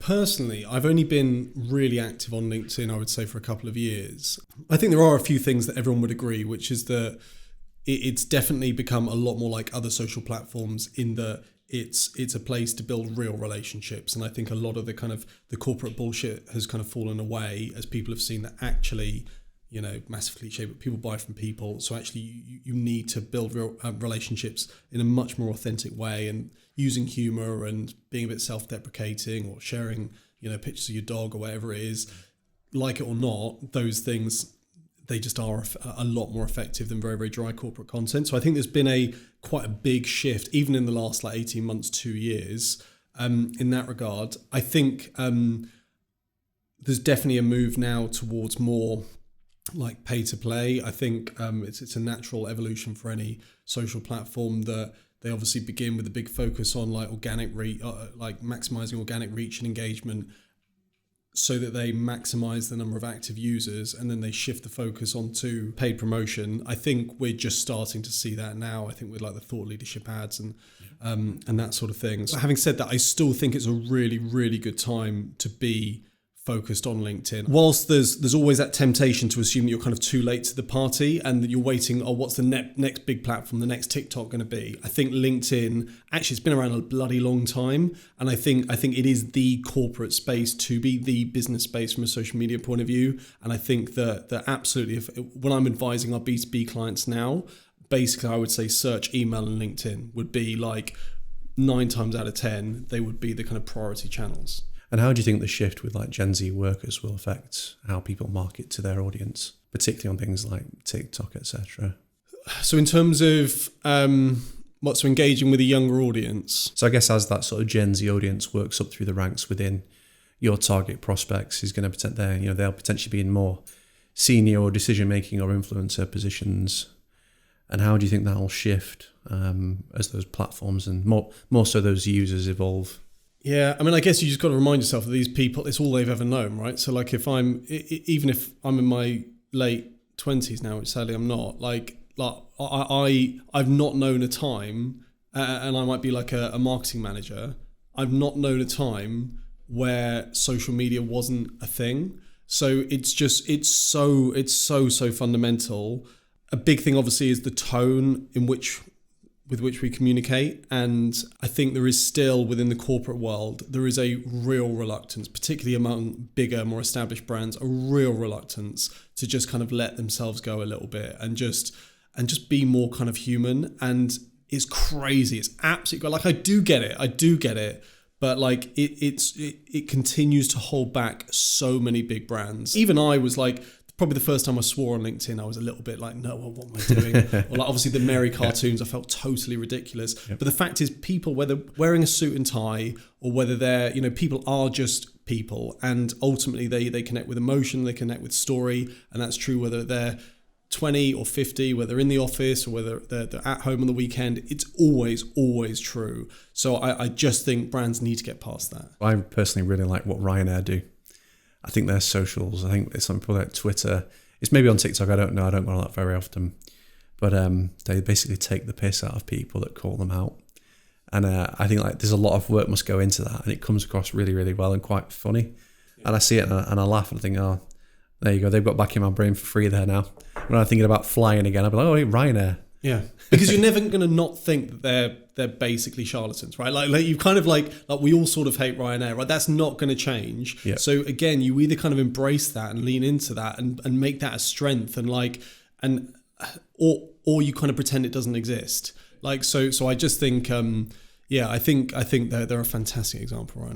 personally, I've only been really active on LinkedIn, I would say, for a couple of years. I think there are a few things that everyone would agree, which is that it's definitely become a lot more like other social platforms in that it's a place to build real relationships. And I think a lot of the corporate bullshit has kind of fallen away as people have seen that actually, massive cliche, but people buy from people. So actually you need to build real relationships in a much more authentic way, and using humor and being a bit self-deprecating or sharing, pictures of your dog or whatever it is, like it or not, those things, they just are a lot more effective than very, very dry corporate content. So I think there's been quite a big shift, even in the last 18 months, 2 years, in that regard. I think there's definitely a move now towards more like pay to play. I think it's a natural evolution for any social platform that they obviously begin with a big focus on like organic reach, like maximizing organic reach and engagement, so that they maximize the number of active users, and then they shift the focus onto paid promotion. I think we're just starting to see that now. I think with like the thought leadership ads and that sort of thing. So having said that, I still think it's a really, really good time to be focused on LinkedIn. Whilst there's always that temptation to assume that you're kind of too late to the party and that you're waiting, what's the next big platform, the next TikTok going to be? I think LinkedIn, actually it's been around a bloody long time, and I think it is the corporate space to be the business space from a social media point of view. And I think that absolutely, when I'm advising our B2B clients now, basically I would say search, email and LinkedIn would be like 9 times out of 10, they would be the kind of priority channels. And how do you think the shift with like Gen Z workers will affect how people market to their audience, particularly on things like TikTok, etc.? So in terms of what's engaging with a younger audience? So I guess as that sort of Gen Z audience works up through the ranks within your target prospects, is going to pretend they'll potentially be in more senior or decision making or influencer positions. And how do you think that will shift as those platforms and more so those users evolve? Yeah, I mean, I guess you just got to remind yourself that these people, it's all they've ever known, right? So like even if I'm in my late 20s now, which sadly I'm not, I've not known a time, and I might be like a marketing manager, I've not known a time where social media wasn't a thing. So it's so fundamental. A big thing obviously is the tone with which we communicate. And I think there is still, within the corporate world, there is a real reluctance, particularly among bigger, more established brands, a real reluctance to just kind of let themselves go a little bit and just be more kind of human. And it's crazy. It's absolutely, like, I do get it. But like it continues to hold back so many big brands. Even I was like, probably the first time I swore on LinkedIn, I was a little bit like, no, what am I doing? Or like, obviously the Mary cartoons, I felt totally ridiculous. Yep. But the fact is, people, whether wearing a suit and tie or whether they're, people are just people, and ultimately they connect with emotion, they connect with story, and that's true whether they're 20 or 50, whether they're in the office or whether they're at home on the weekend. It's always true. So I just think brands need to get past that. I personally really like what Ryanair do. I think their socials, I think it's on people like Twitter. It's maybe on TikTok, I don't know. I don't go on that very often. But they basically take the piss out of people that call them out. And I think like there's a lot of work must go into that. And it comes across really, really well and quite funny. Yeah. And I see it and I laugh and I think, oh, there you go. They've got back in my brain for free there now. When I'm thinking about flying again, I'll be like, oh, Ryanair. Yeah, because you're never going to not think that they're basically charlatans, right? Like you kind of like we all sort of hate Ryanair, right? That's not going to change. Yeah. So again, you either kind of embrace that and lean into that and make that a strength, and or you kind of pretend it doesn't exist. Like so I just think I think they're a fantastic example, Ryanair.